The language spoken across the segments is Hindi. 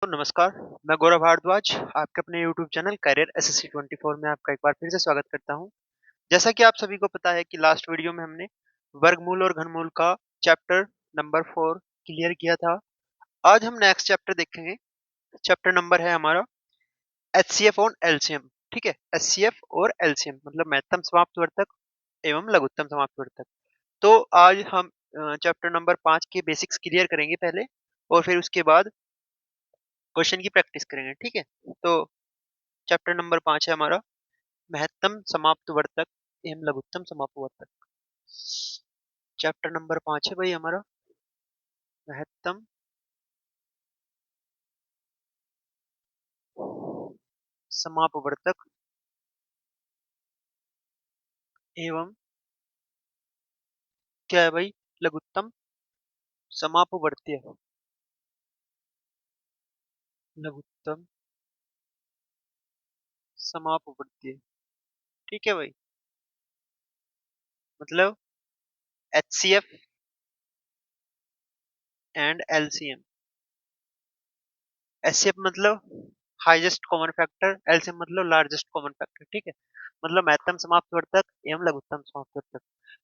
तो नमस्कार, मैं गौरव भारद्वाज, आपके अपने यूट्यूब चैनल करियर एसएससी 24 में आपका एक बार फिर से स्वागत करता हूं। जैसा कि आप सभी को पता है कि लास्ट वीडियो में हमने वर्गमूल और घनमूल का चैप्टर नंबर 4 क्लियर किया था। आज हम नेक्स्ट चैप्टर देखेंगे। चैप्टर नंबर है हमारा एचसीएफ और एलसीएम। ठीक है, एचसीएफ और एलसीएम मतलब महत्तम समाप्तवर्तक एवं लघुत्तम समाप्तवर्तक। तो आज हम चैप्टर नंबर 5 के बेसिक्स क्लियर करेंगे पहले, और फिर उसके बाद क्वेश्चन की प्रैक्टिस करेंगे। ठीक है, तो चैप्टर नंबर 5 है हमारा महत्तम समाप्तवर्तक एवं लघुत्तम समाप्तवर्तक। चैप्टर नंबर 5 है भाई हमारा महत्तम समापवर्तक एवं क्या है भाई लघुत्तम समापवर्तीय। लघुत्तम समापवर्तीय। ठीक है भाई, मतलब एचसीएफ एंड एलसीएम। एचसीएफ मतलब हाईएस्ट कॉमन फैक्टर, एलसीएम मतलब लार्जेस्ट कॉमन फैक्टर। ठीक है, मतलब महत्तम समाप्तवर्तक एवं लघुत्तम समाप्तवर्तक।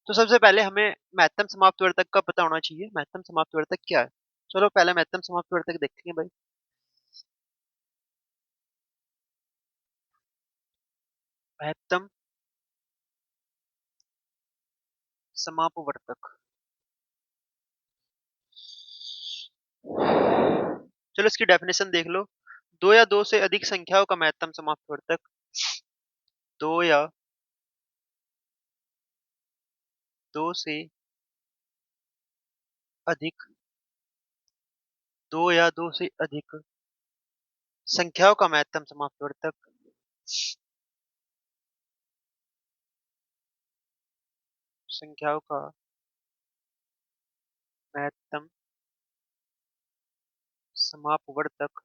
तो सबसे पहले हमें महत्तम समाप्तवर्तक का पता होना चाहिए। महत्तम समाप्तवर्तक क्या है? चलो पहले महत्तम समाप्तवर्तक देखेंगे भाई। महत्तम समापवर्तक, चलो इसकी डेफिनेशन देख लो। दो या दो से अधिक संख्याओं का महत्तम समाप्तवर्तक। दो या दो से अधिक, दो या दो से अधिक संख्याओं का महत्तम समाप्तवर्तक। संख्याओं का महत्तम समापवर्तक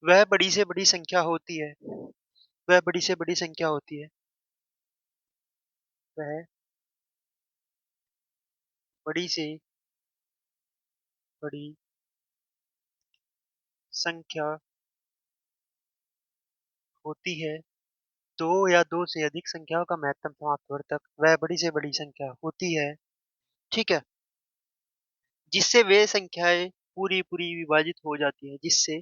वह बड़ी से बड़ी संख्या होती है। वह बड़ी से बड़ी संख्या होती है। वह बड़ी से बड़ी संख्या होती है। दो या दो से अधिक संख्याओं का महत्तम समाप्तवर्तक वह बड़ी से बड़ी संख्या होती है। ठीक है, जिससे वे संख्याएं पूरी पूरी विभाजित हो जाती है। जिससे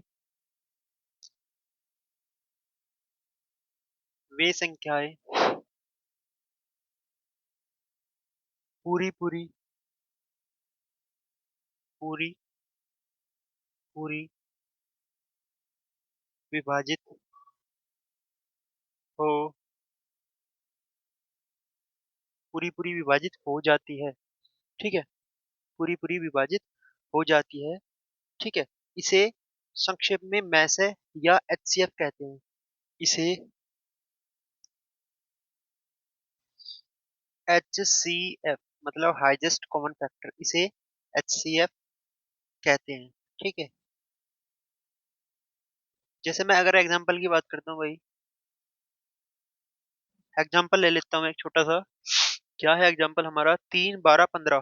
वे संख्याएं पूरी पूरी पूरी पूरी विभाजित हो, पूरी पूरी विभाजित हो जाती है। ठीक है, पूरी पूरी विभाजित हो जाती है। ठीक है, इसे संक्षेप में मैसे या एचसीएफ कहते हैं। इसे एचसीएफ मतलब हाईएस्ट कॉमन फैक्टर, इसे एचसीएफ कहते हैं। ठीक है, जैसे मैं अगर एग्जांपल की बात करता हूँ भाई, एग्जांपल ले लेता हूँ एक छोटा सा। क्या है एग्जांपल हमारा? 3 12 15।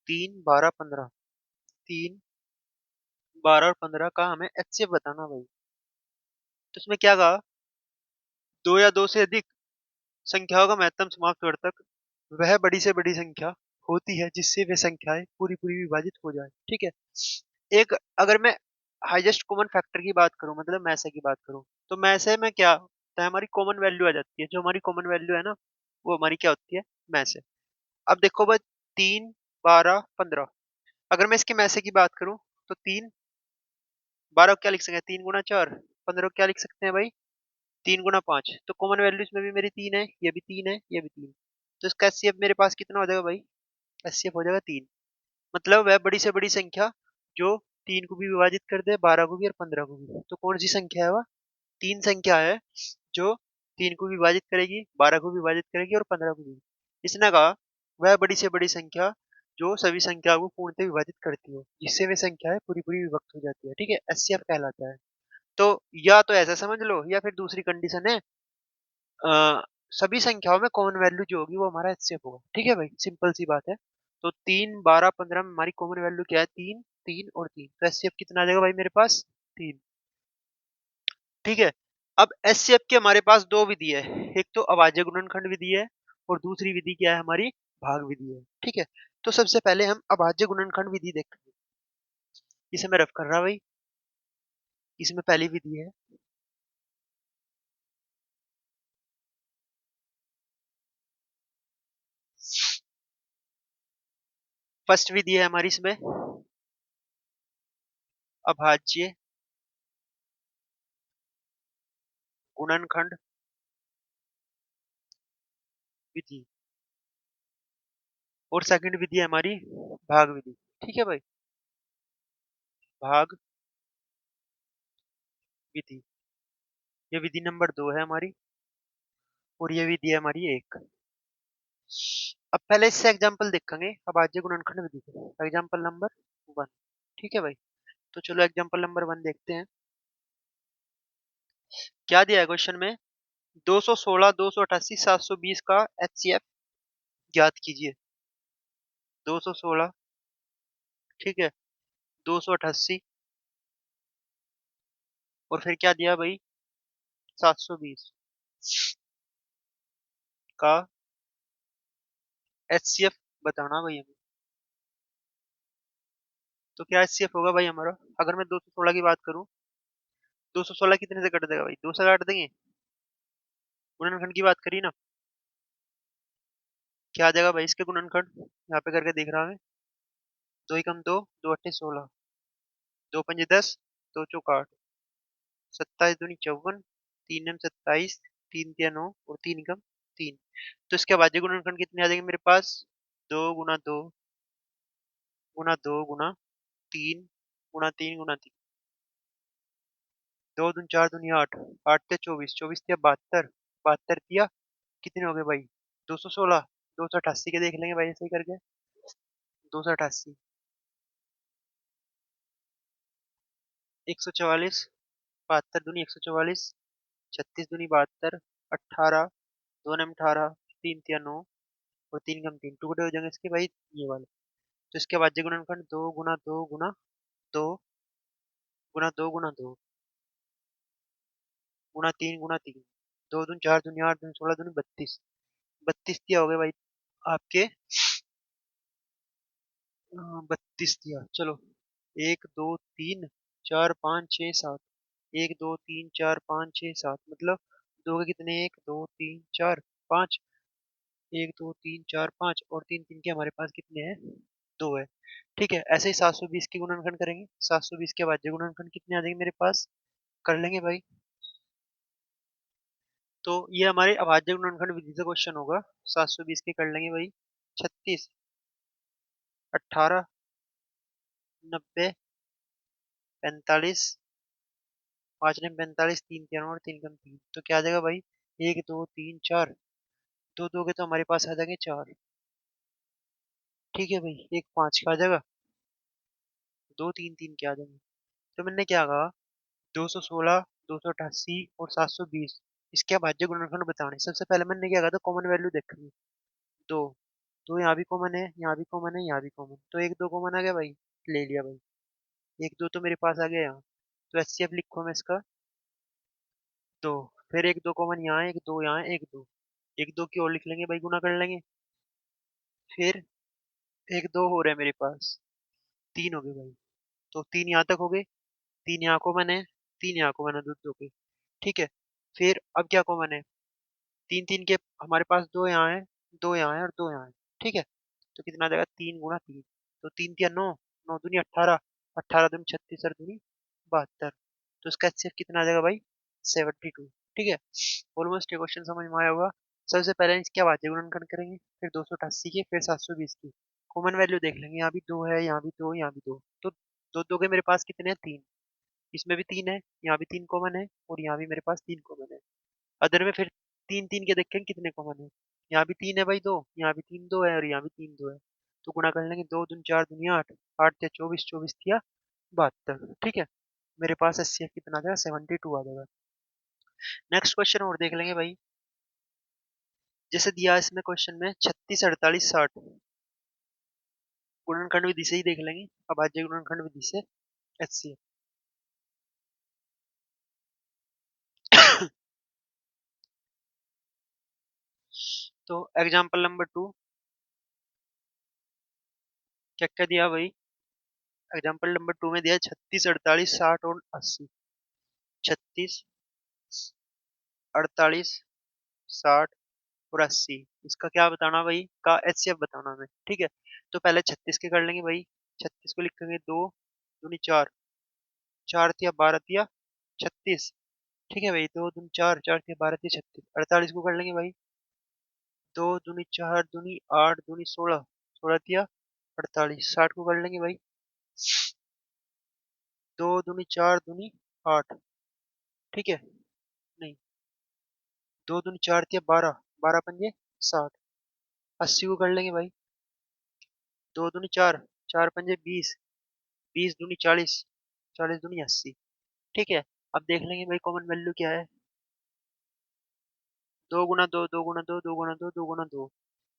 3 12 15। 3 12 और 15 का हमें एचसीएफ बताना भाई। तो इसमें क्या कहा? दो या दो से अधिक संख्याओं का महत्तम समाप्तवर्तक वह बड़ी से बड़ी संख्या होती है जिससे वे संख्याएं पूरी पूरी विभाजित हो जाए। ठीक है, एक अगर मैं हाईएस्ट कॉमन फैक्टर की बात करूं, मतलब मैसे की बात करूं, तो मैसे में क्या होता है? हमारी कॉमन वैल्यू आ जाती है। जो हमारी कॉमन वैल्यू है ना, वो हमारी क्या होती है? मैसे। अब देखो भाई, 3 12 15, अगर मैं इसके मैसे की बात करूं तो 3 12 को क्या लिख सकते हैं? 3 गुना 4। 15 को क्या लिख सकते हैं भाई? 3 गुना 5। तो कॉमन वैल्यूज में भी मेरी 3 है, ये भी 3 है, ये भी 3। तो इसका एचसीएफ मेरे पास कितना हो जाएगा भाई? एचसीएफ हो जाएगा 3। मतलब वह बड़ी से बड़ी संख्या जो 3 को भी विभाजित कर दे, 12 को भी और 15 को भी। तो कौन सी संख्या है वह? 3 संख्या है जो 3 को विभाजित करेगी, 12 को विभाजित करेगी और 15 को भी। इसने कहा वह बड़ी से बड़ी संख्या जो सभी संख्या को पूर्णतः विभाजित करती हो, जिससे वे संख्याएं पूरी पूरी विभक्त हो जाती है। ठीक है, एचसीएफ कहलाता है। तो या तो ऐसा समझ लो, या फिर दूसरी कंडीशन है, अ, सभी संख्याओं में कॉमन वैल्यू जो होगी वो हमारा एचसीएफ होगा। ठीक है भाई, सिंपल सी बात है। तो 3, 12, 15 में हमारी कॉमन वैल्यू क्या है? 3, 3 और 3। तो एचसीएफ कितना आ जाएगा भाई मेरे पास? 3। ठीक है। अब एचसीएफ की हमारे पास दो विधि है। एक तो अभाज्य गुणनखंड विधि है और दूसरी विधि क्या है हमारी? भाग विधि है। ठीक है। तो सबसे पहले हम अभाज्य गुणनखंड विधि देखेंगे। इसे मैं रफ कर रहा भाई। इसमें पहली विधि है, फर्स्ट विधि है हमारी इसमें अभाज्य गुणनखंड विधि और सेकंड विधि है हमारी भाग विधि। ठीक है भाई, भाग विधि। ये विधि नंबर 2 है हमारी और ये विधि है हमारी 1। अब पहले इससे एग्जांपल देखेंगे अभाज्य गुणनखंड विधि के। Example number 1। ठीक है भाई, तो चलो एग्जांपल नंबर 1 देखते हैं। क्या दिया है क्वेश्चन में? 216, 288, 720 का एचसीएफ ज्ञात कीजिए। 216, ठीक है, 288 और फिर क्या दिया भाई? 720 का एचसीएफ बताना भाई हमें। तो क्या एचसीएफ होगा भाई हमारा? अगर मैं 216 की बात करूं, 216 कितने से कट देगा भाई? 2 से काट देंगे। गुणनखंड की बात करी ना, क्या आ जाएगा भाई इसके गुणनखंड? यहाँ पे करके देख रहा हूं मैं। 2 एकम 2, 2 अट्ठे 16, 2 पंजे 10, 2 चौक 8, 27 दूनी 54, 3 एम 27, 3 तिया 9 और 3 एकम 3। तो इसके अभाज्य गुणनखंड कितने आ जाएंगे मेरे पास? 2 गुना 2 गुना 2 गुना 3 गुना 3 2 दूनी 4 दूनी 8, 8 तिया 24, 24 तिया 72, 72 तिया कितने हो गए भाई? 216। 288 के देख लेंगे भाई ऐसे ही करके। 288, 144, 72 दूनी 144, 36 दूनी 72, 18, 2 ने 18, 3 तिया 9 और 3 एकम 3 टुकड़े हो जाएंगे इसके भाई ये वाले। तो इसके बाद गुणनखंड 2 गुना 2 गुना 2 गुना 2 गुना 3 गुना 3, 2 दूनी 4 दूनी 8 दूनी 16 दूनी 32, 32 दिया हो गया भाई आपके। 32 दिया, चलो 1 2 3 4 5 6 7, 1 2 3 4 5 6 7 मतलब दो के कितने? 1 2 3 4 5, 1 2 3 4 5 और 3 3 के हमारे पास कितने हैं? 2 है। ठीक है, ऐसे ही 720 की गुणनखंड करेंगे। 720 के बाद गुणनखंड कितने आ जाएंगे मेरे पास? कर लेंगे भाई। तो ये हमारे अभाज्य गुणनखंड विधि से क्वेश्चन होगा। 720 के कर लेंगे भाई। 36, 18, 90, 45, 5 ने 45, 3 तिया 9 और 3 एकम 3। तो क्या आ जाएगा भाई? 1 2 3 4, दो दो के तो हमारे पास आ जाएंगे 4। ठीक है भाई, एक 5 का आ जाएगा, 2 3 3 के आ जाएंगे। तो मैंने क्या कहा? 216, 288 और 720 इसके अभाज्य गुणनखंड बताने। सबसे पहले मैंने क्या कहा था? कॉमन वैल्यू देखनी। दो, तो यहाँ भी कॉमन है, यहाँ भी कॉमन है, यहाँ भी कॉमन, तो 1 2 कॉमन आ गया भाई, ले लिया भाई। 1 2 तो मेरे पास आ गया यहाँ। तो एचसीएफ लिखो मैं इसका 2। फिर 1 2 कॉमन यहाँ है, 1 2 यहाँ है, 1 2, 1 2 की और लिख लेंगे भाई, गुना कर लेंगे। फिर 1 2 हो रहे हैं मेरे पास, 3 हो गए भाई। तो 3 यहाँ तक हो गए, 3 यहाँ कॉमन है, 3 यहाँ कॉमन है, दो दो के। ठीक है। फिर अब क्या कॉमन है? 3 3 के हमारे पास दो यहाँ है, दो यहाँ है और दो यहाँ है। ठीक है। तो कितना आ जाएगा? 3 गुना 3, तो 3 तिया 9, 9 दूनी 18, 18 दूनी 36 और दूनी 72। तो इसका एचसीएफ कितना आ जाएगा भाई? 72। ठीक है। ऑलमोस्ट ये क्वेश्चन समझ में आया होगा। सबसे पहले इसके अभाज्य गुणनखंड करेंगे, फिर 288 के, फिर 720 की। कॉमन वैल्यू देख लेंगे, यहाँ भी 2 है, यहाँ भी 2, यहाँ भी 2, तो दो दो के मेरे पास कितने हैं? 3। इसमें भी 3 है, यहाँ भी 3 कॉमन है और यहाँ भी मेरे पास 3 कॉमन है। अदर में फिर 3 3 के देखेंगे कितने कॉमन है। यहाँ भी 3 है भाई, दो यहाँ भी 3 2 है और यहाँ भी 3 2 है। तो गुणा कर लेंगे, 2 दूनी 4 दूनी 8, 8 तिया 24, 24 तिया 72। ठीक है। मेरे पास एचसीएफ कितना आ जाएगा? 72 आ जाएगा। नेक्स्ट क्वेश्चन और देख लेंगे भाई। जैसे दिया है इसमें क्वेश्चन में 36 48 60, गुणनखंड विधि से ही देख लेंगे, अभाज्य गुणनखंड विधि से HCF। तो एग्जाम्पल नंबर 2, क्या क्या दिया भाई? एग्जाम्पल नंबर 2 में दिया 36, 48, 60 और 80। 36, 48, 60 और 80, इसका क्या बताना भाई? का HCF बताना हमें, ठीक है। तो पहले 36 के कर लेंगे भाई। 36 को लिखेंगे 2 दूनी 4, 4 तिया 12 तिया 36, ठीक है भाई। 2 दूनी 4, 4 तिया 12 तिया 36। 48 को कर लेंगे भाई। 2 दूनी 4 दूनी 8 दूनी 16, 16 तिया 48। 60 को कर लेंगे भाई। 2 दूनी 4 दूनी 8, ठीक है। नहीं, 2 दूनी 4 तिया 12, 12 पंजे 60। 80 को कर लेंगे भाई। 2 दूनी 4, 4 पंजे 20, 20 दूनी 40, 40 दूनी 80, ठीक है। अब देख लेंगे भाई कॉमन वैल्यू क्या है। 2 गुना 2, 2 गुना 2, 2 गुना 2, 2 गुना 2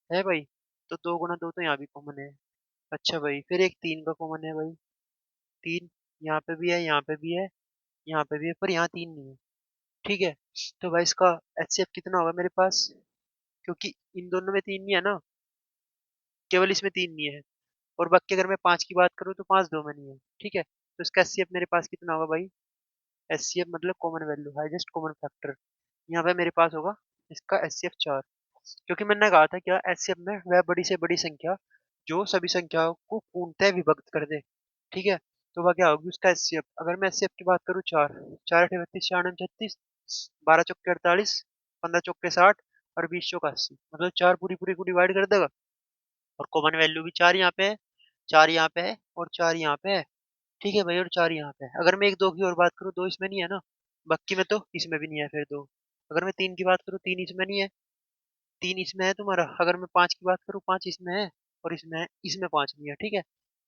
है भाई। तो 2 गुना 2 तो यहाँ भी कॉमन है। अच्छा भाई, फिर एक 3 का कॉमन है भाई। 3 यहाँ पे भी है, यहाँ पे भी है, यहाँ पे भी है, पर यहाँ 3 नहीं है, ठीक है। तो भाई इसका HCF कितना होगा मेरे पास? क्योंकि इन दोनों में 3 नहीं है ना, केवल इसमें 3 नहीं है। और बाकी अगर मैं 5 की बात करूँ तो 5 दो में नहीं है, ठीक है। तो इसका HCF मेरे पास कितना होगा भाई? HCF मतलब common value, highest common factor. यहाँ पे मेरे पास होगा इसका HCF 4। क्योंकि मैंने कहा था क्या, HCF में वह बड़ी से बड़ी संख्या जो सभी संख्याओं को पूर्णतः विभक्त कर दे, ठीक है। तो वह क्या होगी उसका HCF? अगर मैं HCF की बात करूँ, 4, 4 अठे 32, 4 नम 36, 12 चौके 48, 15 चौके 60 और 20 चौके 80, मतलब 4 पूरी पूरी को डिवाइड कर देगा। और कॉमन वैल्यू भी 4 यहाँ पे है, 4 यहाँ पे है और 4 यहाँ पे है, ठीक है भाई। और 4 यहाँ पे है। अगर मैं 1 2 की और बात करूँ, 2 इसमें नहीं है ना, बाकी में तो इसमें भी नहीं है फिर 2। अगर मैं 3 की बात करूँ, 3 इसमें नहीं है, 3 इसमें है तुम्हारा। अगर मैं 5 की बात करूँ, 5 इसमें है और इसमें है, इसमें 5 नहीं है, ठीक है।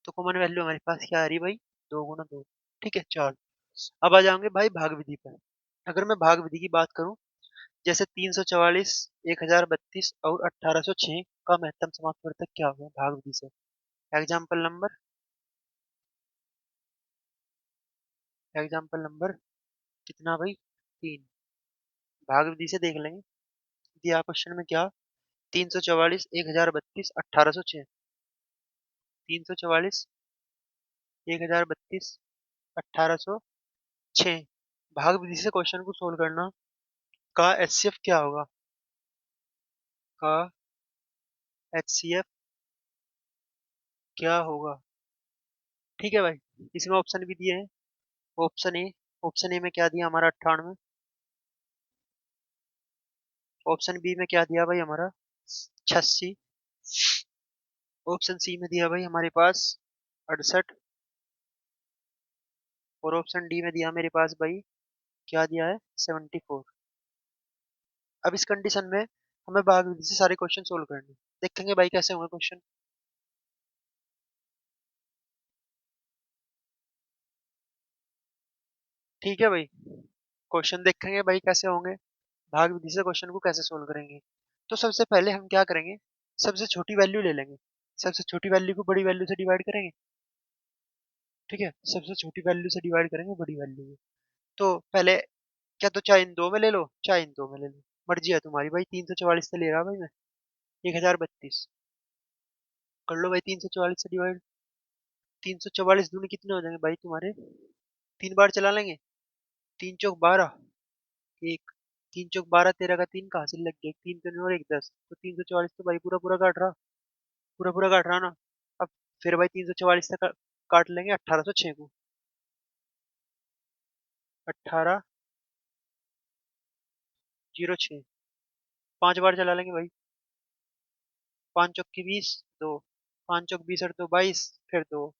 तो कॉमन वैल्यू हमारे पास क्या आ रही है भाई? 2 गुना 2, ठीक है, 4। अब आ जाएंगे भाई भाग विधि पर। अगर मैं भाग विधि की बात करूँ, जैसे 344, 1032 और 1806 का महत्तम समापवर्तक क्या होगा भाग विधि से? एग्जाम्पल नंबर कितना भाई? 3। भाग विधि से देख लेंगे, दिया क्वेश्चन में क्या? 344, 1032, 1806। 344, 1032, 1806। भाग विधि से क्वेश्चन को सोल्व करना। का HCF क्या होगा? का HCF क्या होगा, ठीक है भाई। इसमें ऑप्शन भी दिए हैं। ऑप्शन ए में क्या दिया हमारा? 98। ऑप्शन बी में क्या दिया भाई हमारा? 86। ऑप्शन सी में दिया भाई हमारे पास 68। और ऑप्शन डी में दिया मेरे पास भाई, क्या दिया है? 74। अब इस कंडीशन में हमें भाग विधि से सारे क्वेश्चन सोल्व करने हैं। देखेंगे भाई कैसे होंगे क्वेश्चन, ठीक है भाई। क्वेश्चन देखेंगे भाई कैसे होंगे, भाग विधि से क्वेश्चन को कैसे सोल्व करेंगे। तो सबसे पहले हम क्या करेंगे, सबसे छोटी वैल्यू ले लेंगे। सबसे छोटी वैल्यू को बड़ी वैल्यू से डिवाइड करेंगे, ठीक है। सबसे छोटी वैल्यू से डिवाइड करेंगे बड़ी वैल्यू को। तो पहले क्या, तो चाहे इन दो में ले लो चाहे इन दो में ले लो, मर्जी है तुम्हारी भाई। 344 से ले रहा भाई मैं, 1032 कर लो भाई। 344 से डिवाइड, 344 दूनी कितने हो जाएंगे भाई तुम्हारे? 3 बार चला लेंगे। 3 चौक 12, एक। 3 चौक 12, 13 का 3 कहाँ से लग गया? 3 तो नहीं और एक 10, तो 344 तो भाई पूरा पूरा काट रहा, पूरा पूरा काट रहा ना। अब फिर भाई 344 से काट लेंगे 1806 को। 1806, 5 बार चला लेंगे भाई। 5 चौक की 20, 2। 5 चौक 20 और 2 22, फिर 2।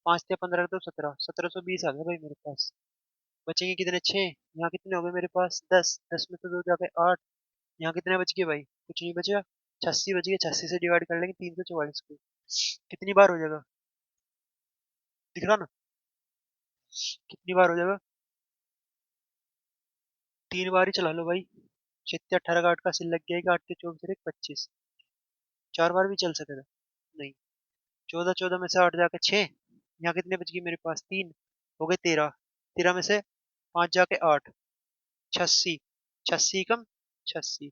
5 से 15 तो 17, 1720 आ गया भाई मेरे पास। बचेंगे कितने? 6। यहाँ कितने हो गए मेरे पास? 10, 10 में तो 2 जाके 8। यहाँ कितने बच गए भाई? कुछ नहीं बचा। 86 बच गए, 86 से डिवाइड कर लेंगे 344 को। कितनी बार हो जाएगा? दिख रहा ना? कितनी बार हो जाएगा? 3 बार ही चला लो भाई। 6 18 का 8 का सिल लग गया, 8 के 24 एक 25। 4 बार भी चल सकेगा? नहीं। 14 14 में से 8 जाके 6, यहाँ कितने बच गए मेरे पास? 3 हो गए 13। 13 में से 5 जाके 8, 86। 86 कम 86,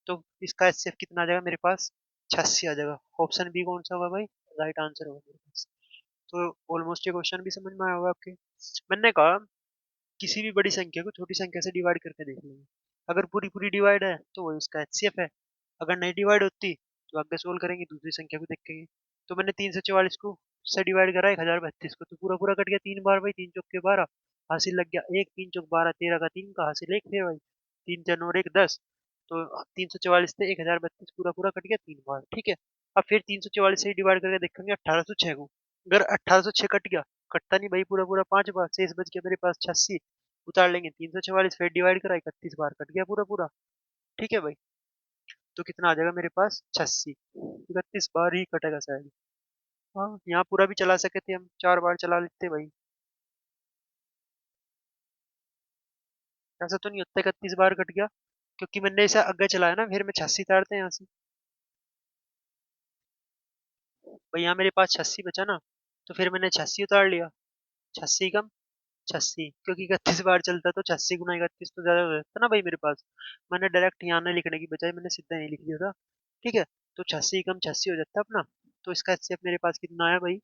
तो इसका एचसीएफ कितना आ जाएगा मेरे पास? 86 आ जाएगा। ऑप्शन बी कौन सा होगा भाई? राइट आंसर होगा मेरे पास। तो ऑलमोस्ट ये क्वेश्चन भी समझ में आया होगा आपके। मैंने कहा किसी भी बड़ी संख्या को छोटी संख्या से डिवाइड करके देख लेंगे। अगर पूरी पूरी डिवाइड है तो वो इसका एचसीएफ है। अगर नहीं डिवाइड होती तो आगे सोल्व करेंगे, दूसरी संख्या को देखेंगे। तो मैंने 344 को से डिवाइड करा 1032 को, तो पूरा पूरा कट गया 3 बार भाई। 3 चौक के 12 हासिल लग गया एक, 3 चौक 12, 13 का 3 का हासिल एक, फिर भाई 3 3 और 1 10। तो 344 से 1032 पूरा पूरा कट गया 3 बार, ठीक है। अब फिर 344 से डिवाइड करके देखेंगे 1806 को। अगर 1806 कट गया, कटता नहीं भाई पूरा पूरा 5 बार, शेष बच गया मेरे पास 86। उतार लेंगे 344, फिर डिवाइड करा 31 बार, कट गया पूरा पूरा, ठीक है भाई। तो कितना आ जाएगा मेरे पास? 86। 31 बार ही कटेगा शायद। हाँ, यहाँ पूरा भी चला सके थे हम, 4 बार चला लेते भाई। ऐसा तो नहीं होता 31 बार कट गया, क्योंकि मैंने इसे आगे चलाया ना, फिर मैं 86 उतारते हैं यहाँ से भाई। यहाँ मेरे पास 86 बचा ना, तो फिर मैंने 86 उतार लिया। 86 कम 86, क्योंकि 31 बार चलता तो 86 गुना 31 तो ज्यादा हो जाता ना भाई मेरे पास। मैंने डायरेक्ट यहाँ नहीं लिखने की बजाय मैंने सीधा नहीं लिख दिया था, ठीक है। तो 86 कम 86 हो जाता अपना। तो इसका एचसीएफ मेरे पास कितना आया भाई?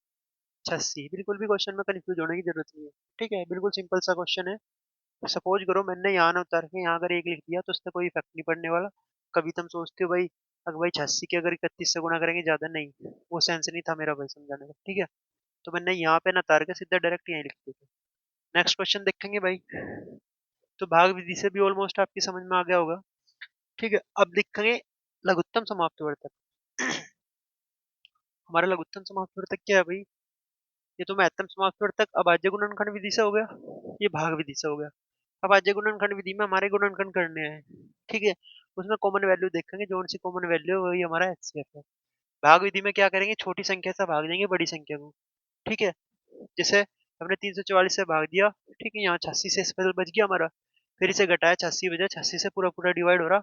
86। बिल्कुल भी क्वेश्चन में कंफ्यूज होने की जरूरत नहीं है, ठीक है, बिल्कुल सिंपल सा क्वेश्चन है। सपोज करो मैंने यहाँ ना उतार के यहाँ अगर एक लिख दिया तो उससे कोई इफेक्ट नहीं पड़ने वाला। कभी तुम सोचते हो भाई अगर भाई 86 के अगर 31 से गुना करेंगे ज्यादा, नहीं वो सेंस नहीं था मेरा भाई समझाने का, ठीक है। तो मैंने यहाँ पे ना उतार के सीधा डायरेक्ट यहीं लिख दिया। नेक्स्ट क्वेश्चन देखेंगे भाई। तो भाग विधि से भी ऑलमोस्ट आपकी समझ में आ गया होगा, ठीक है। अब देखेंगे लघुत्तम समाप्तिवर्तक। हमारा लघुत्तम समाप्तिवर्तक क्या है भाई? ये तो महत्तम समाप्तिवर्तक अभाज्य गुणनखंड विधि से हो गया, ये भाग विधि से हो गया। अभाज्य गुणनखंड विधि में हमारे गुणनखंड करने हैं, ठीक है। उसमें कॉमन वैल्यू देखेंगे, जो सी कॉमन वैल्यू है वही हमारा एचसीएफ है। भाग विधि में क्या करेंगे? छोटी संख्या से भाग देंगे बड़ी संख्या को, ठीक है। जैसे हमने 344 से भाग दिया, ठीक है, यहाँ 86 से स्पेशल बच गया हमारा। फिर इसे घटाया, 86 बजा, 86 से पूरा पूरा डिवाइड हो रहा।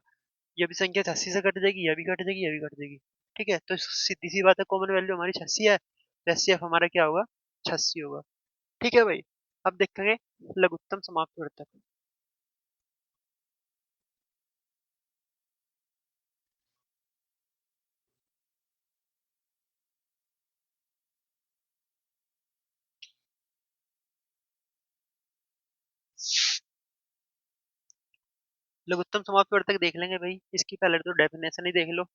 ये भी संख्या 86 से कट जाएगी, ये भी कट जाएगी, ये भी कट जाएगी, ठीक है। तो सीधी सी बात है, कॉमन वैल्यू हमारी 86 है, तो एचसीएफ हमारा क्या होगा? 86 होगा, ठीक है भाई। अब देखेंगे लघुत्तम समाप्तिवर्तक। लघुत्तम समाप्तिवर्तक देख लेंगे भाई, इसकी पहले तो डेफिनेशन ही देख लो।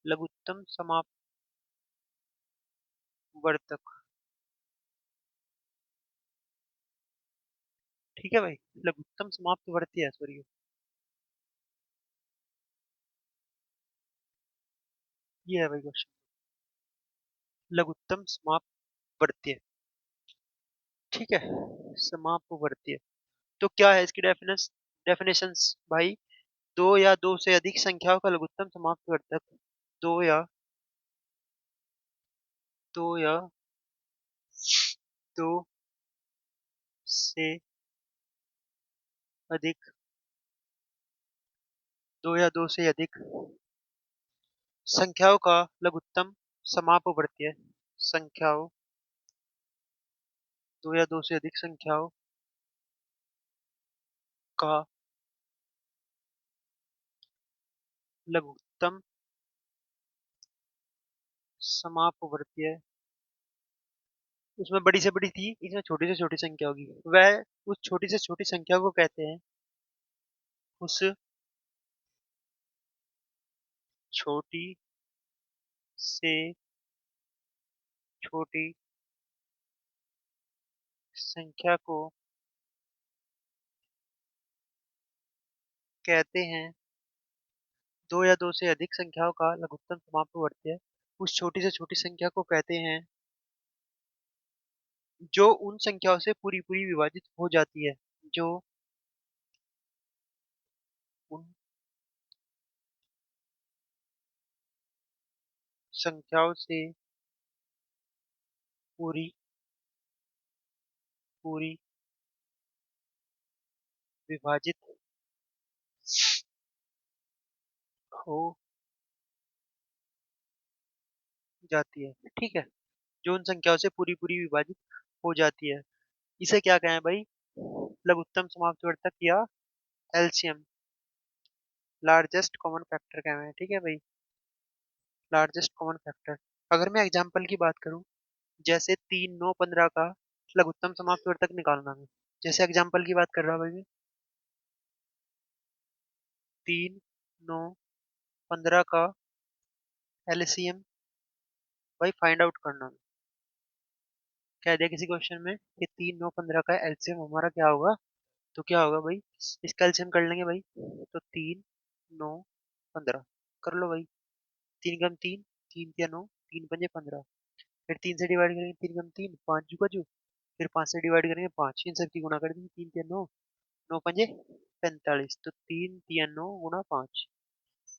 लघुत्तम समाप्तवर्तक, ठीक है भाई। लघुत्तम समाप्तवर्ती है, सॉरी, ये है भाई क्वेश्चन। लघुत्तम समाप्तवर्ती, ठीक है, समाप्तवर्ती। तो क्या है इसकी डेफिनेशंस भाई? दो या दो से अधिक संख्याओं का लघुत्तम समाप्तवर्तक, दो या दो या दो से अधिक, दो या दो से अधिक संख्याओं का लघुत्तम समापवर्ती है। संख्याओं, दो या दो से अधिक संख्याओं का लघुत्तम समापवर्ती है। उसमें बड़ी से बड़ी थी, इसमें छोटी से छोटी संख्या होगी, वह उस छोटी से छोटी संख्या को कहते हैं, उस छोटी से छोटी संख्या को कहते हैं, दो या दो से अधिक संख्याओं का लघुत्तम समापवर्ती है। उस छोटी से छोटी संख्या को कहते हैं जो उन संख्याओं से पूरी पूरी विभाजित हो जाती है, जो उन संख्याओं से पूरी पूरी विभाजित हो जाती है। ठीक है, जो उन संख्याओं से पूरी पूरी विभाजित हो जाती है, इसे क्या कहें भाई? लघुत्तम समापवर्तक या एलसीएम, लार्जेस्ट कॉमन फैक्टर कहें। ठीक है भाई, लार्जेस्ट कॉमन फैक्टर। अगर मैं एग्जांपल की बात करूं, जैसे 3, 9, 15 का लघुत्तम समापवर्तक निकालना है, जैसे एग्जांपल की बात कर रहा हूं भाई मैं, 3, 9, 15 का एलसीएम भाई फाइंड आउट करना है। कह दिया किसी क्वेश्चन में कि 3, 9, 15 का एलसीएम हमारा क्या होगा, तो क्या होगा भाई? इसका एलसीएम कर लेंगे भाई, तो 3, 9, 15 कर लो भाई। 3 कम 3, 3 तिया 9, 3 पंजे 15। फिर 3 से डिवाइड करेंगे, 3 कम 3, 5 जुगा जू। फिर 5 से डिवाइड करेंगे 5, इन सब की गुणा कर देंगे, 3 तिया 9, 9 पंजे 45। तो 3 तिया 9 गुणा 5,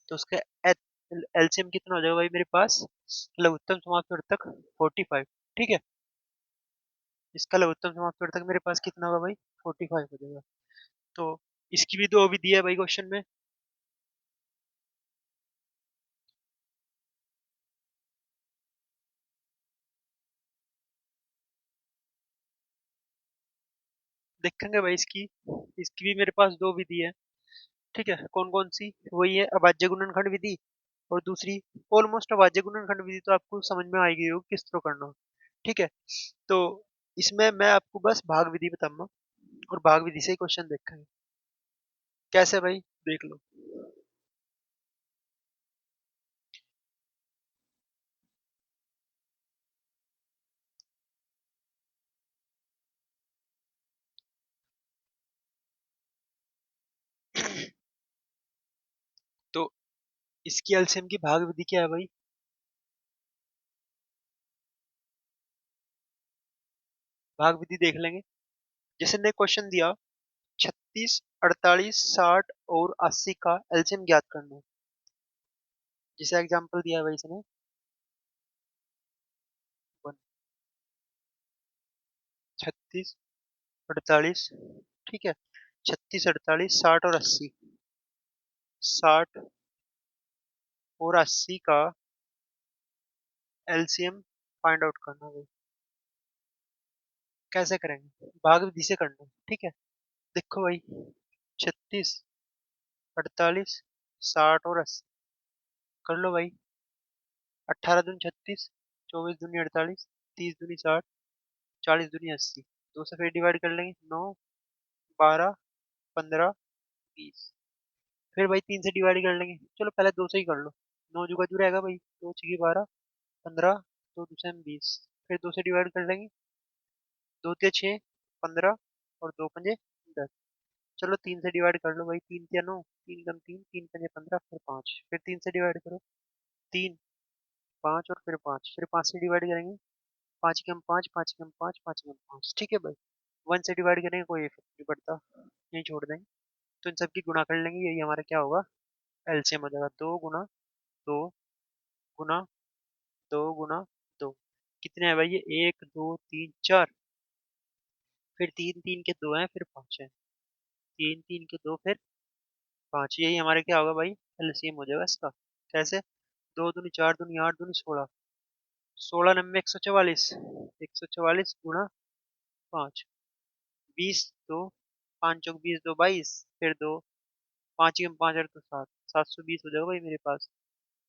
तो उसका एलसीएम कितना हो जाएगा भाई मेरे पास? लघुत्तम समापवर्तक 45। ठीक है, इसका लघुत्तम समापवर्तक मेरे पास कितना होगा भाई? 45 हो जाएगा। तो इसकी भी दो विधि है भाई क्वेश्चन में। देखेंगे भाई इसकी, इसकी भी मेरे पास दो विधि है। ठीक है, कौन कौन सी? वही है अभाज्य गुणनखंड विधि, और दूसरी ऑलमोस्ट अभाज्य गुणनखंड विधि तो आपको समझ में आएगी होगी किस तरह करना। ठीक है, तो इसमें मैं आपको बस भाग विधि बताऊंगा, और भाग विधि से ही क्वेश्चन देखेंगे कैसे भाई, देख लो। तो इसकी एलसीएम की भाग विधि क्या है भाई? भाग विधि देख लेंगे। जैसे ने क्वेश्चन दिया 36, 48, 60 और 80 का एलसीएम ज्ञात करना है। जैसे एग्जांपल दिया है भाई इसने, 36, 48, ठीक है, 36, 48, 60 और 80, 60 और 80 का एलसीएम फाइंड आउट करना है भाई। कैसे करेंगे? भाग विधि से करना है। ठीक है, देखो भाई, 36, 48, 60 और 80 कर लो भाई। 18 दूनी 36, 24 दूनी 48, 30 दूनी 60, 40 दूनी 80। दो से फिर डिवाइड कर लेंगे, 9, 12, 15, 20। फिर भाई 3 से डिवाइड कर लेंगे, चलो पहले दो से ही कर लो। 9 जुगा जू रहेगा भाई, 2 6 12, 15, 2 दूसरे 20। फिर दो से डिवाइड कर लेंगे, 2 तिया 6, 15, और 2 पंजे 10। चलो 3 से डिवाइड कर लो भाई, 3 तिया 9, 3 कम 3, 3 पंजे 15, फिर 5। फिर 3 से डिवाइड करो, 3, 5 और फिर 5। फिर 5 से डिवाइड करेंगे, 5 कम 5, 5 कम 5, 5 कम 5। ठीक है भाई, 1 से डिवाइड करेंगे, कोई इफेक्ट नहीं पड़ता, यही छोड़ देंगे। तो इन सब की गुणा कर लेंगे, यही हमारा क्या होगा? एलसीएम हो जाएगा। 2 गुना 2 गुना 2 गुना 2। कितने हैं भाई ये? 1 2 3 4। फिर 3 3 के 2 हैं, फिर 5 है। 3 3 के 2, फिर 5, यही हमारे क्या होगा भाई? एलसीएम हो जाएगा इसका। कैसे? 2 दूनी 4 दूनी 8 दूनी 16, 16 9 144, 144 गुणा 5, 20 2, 5 चौक 20 2 22, फिर 2, 5 कम 5 और तो 7, 720 हो जाएगा भाई मेरे पास।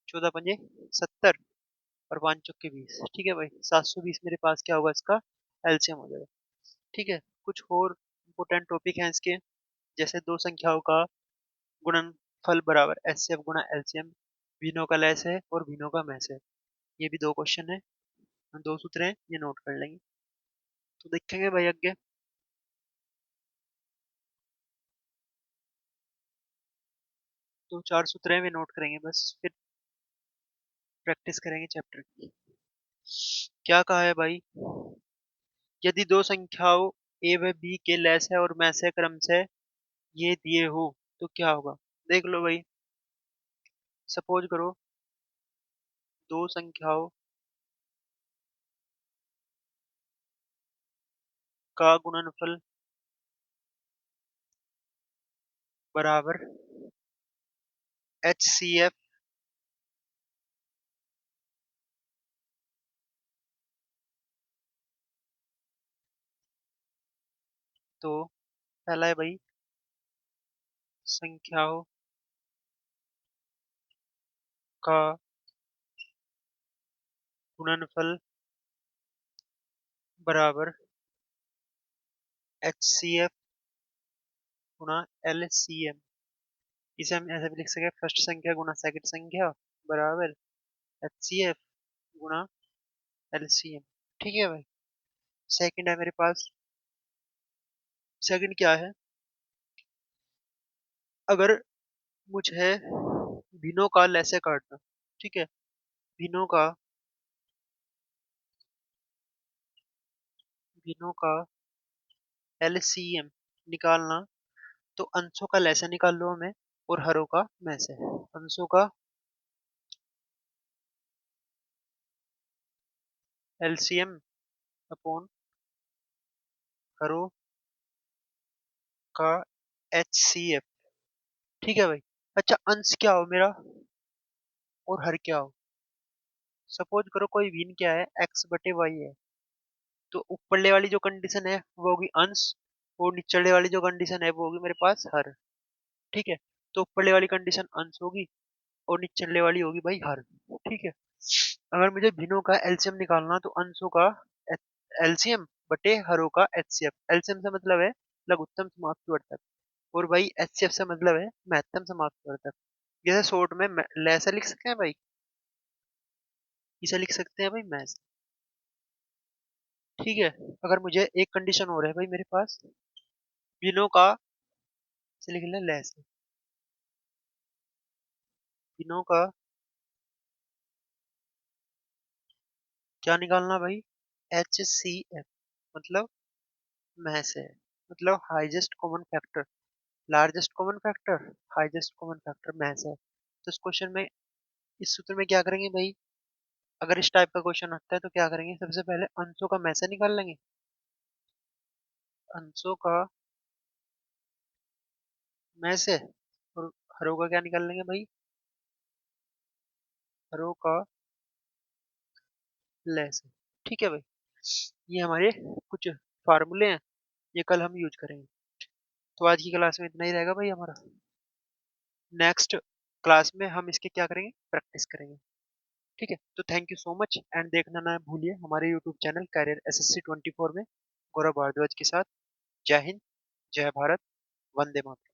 14 पंजे 70, और 5 चौके 20। ठीक है भाई, 720 मेरे पास क्या होगा इसका? एलसीएम हो जाएगा। ठीक है, कुछ और इम्पोर्टेंट टॉपिक हैं इसके, जैसे दो संख्याओं का गुणनफल बराबर एचसीएफ गुणा एलसीएम, भिन्नों का लैस है और भिन्नों का मैस है। ये भी दो क्वेश्चन है, दो सूत्र हैं, ये नोट कर लेंगे। तो देखेंगे भाई आगे। तो चार सूत्र हैं, वे नोट करेंगे बस, फिर प्रैक्टिस करेंगे चैप्टर की। क्या कहा है भाई? यदि दो संख्याओं ए व बी के लैस है और मैस है क्रम से ये दिए हो, तो क्या होगा? देख लो भाई, सपोज करो दो संख्याओं का गुणनफल बराबर एच सी एफ तो पहला है भाई संख्याओं का गुणनफल बराबर एच सी एफ गुणा एल सी एम। इसे हम ऐसे भी लिख सकते हैं, फर्स्ट संख्या गुणा सेकंड संख्या बराबर एच सी एफ गुणा एल सी एम। ठीक है भाई। सेकंड है मेरे पास, सेकंड क्या है, अगर मुझे भिन्नों का लैसे काटना, ठीक है, भिन्नों का भिन्नों का एलसीएम निकालना, तो अंशों का लैसे निकाल लो हमें और हरों का में से। अंशों का एलसीएम अपॉन हरों का एच सी एफ। ठीक है भाई। अच्छा, अंश क्या हो मेरा और हर क्या हो। सपोज करो कोई भिन्न क्या है, एक्स बटे वाई है, तो ऊपरले वाली जो कंडीशन है वो होगी अंश, और निचले वाली जो कंडीशन है वो होगी मेरे पास हर। ठीक है। तो ऊपरले वाली कंडीशन अंश होगी और निचले वाली होगी भाई हर। ठीक है। अगर मुझे भिन्नों का एलसीएम निकालना, तो अंशों का एलसीएम बटे हरों का एचसीएफ। एलसीएम से मतलब है लघुत्तम समाप्तिवर्धक, और भाई एचसीएफ से मतलब है महत्तम समाप्तिवर्धक। जैसे शॉर्ट में ऐसा लिख सकते हैं भाई, इसे लिख सकते हैं भाई मैथ। ठीक है। अगर मुझे एक कंडीशन और है भाई मेरे पास, भिन्नों का, से लिख लें लेस, भिन्नों का क्या निकालना भाई, एच सी एफ, मतलब में से, मतलब highest common factor, largest common factor, highest common factor में से। तो इस क्वेश्चन में, इस सूत्र में क्या करेंगे भाई, अगर इस टाइप का क्वेश्चन आता है तो क्या करेंगे, सबसे पहले अंशों का में से निकाल लेंगे। अंशों का में से, और हरों का क्या निकाल लेंगे भाई, हरों का ले से। ठीक है भाई। ये हमारे कुछ फार्मूले हैं, ये कल हम यूज करेंगे। तो आज की क्लास में इतना ही रहेगा भाई हमारा। नेक्स्ट क्लास में हम इसके क्या करेंगे, प्रैक्टिस करेंगे। ठीक है। तो thank you so much, and देखना ना भूलिए हमारे यूट्यूब चैनल कैरियर एसएससी 24 में गौरव भारद्वाज के साथ। जय हिंद, जय भारत, वंदे मातरम।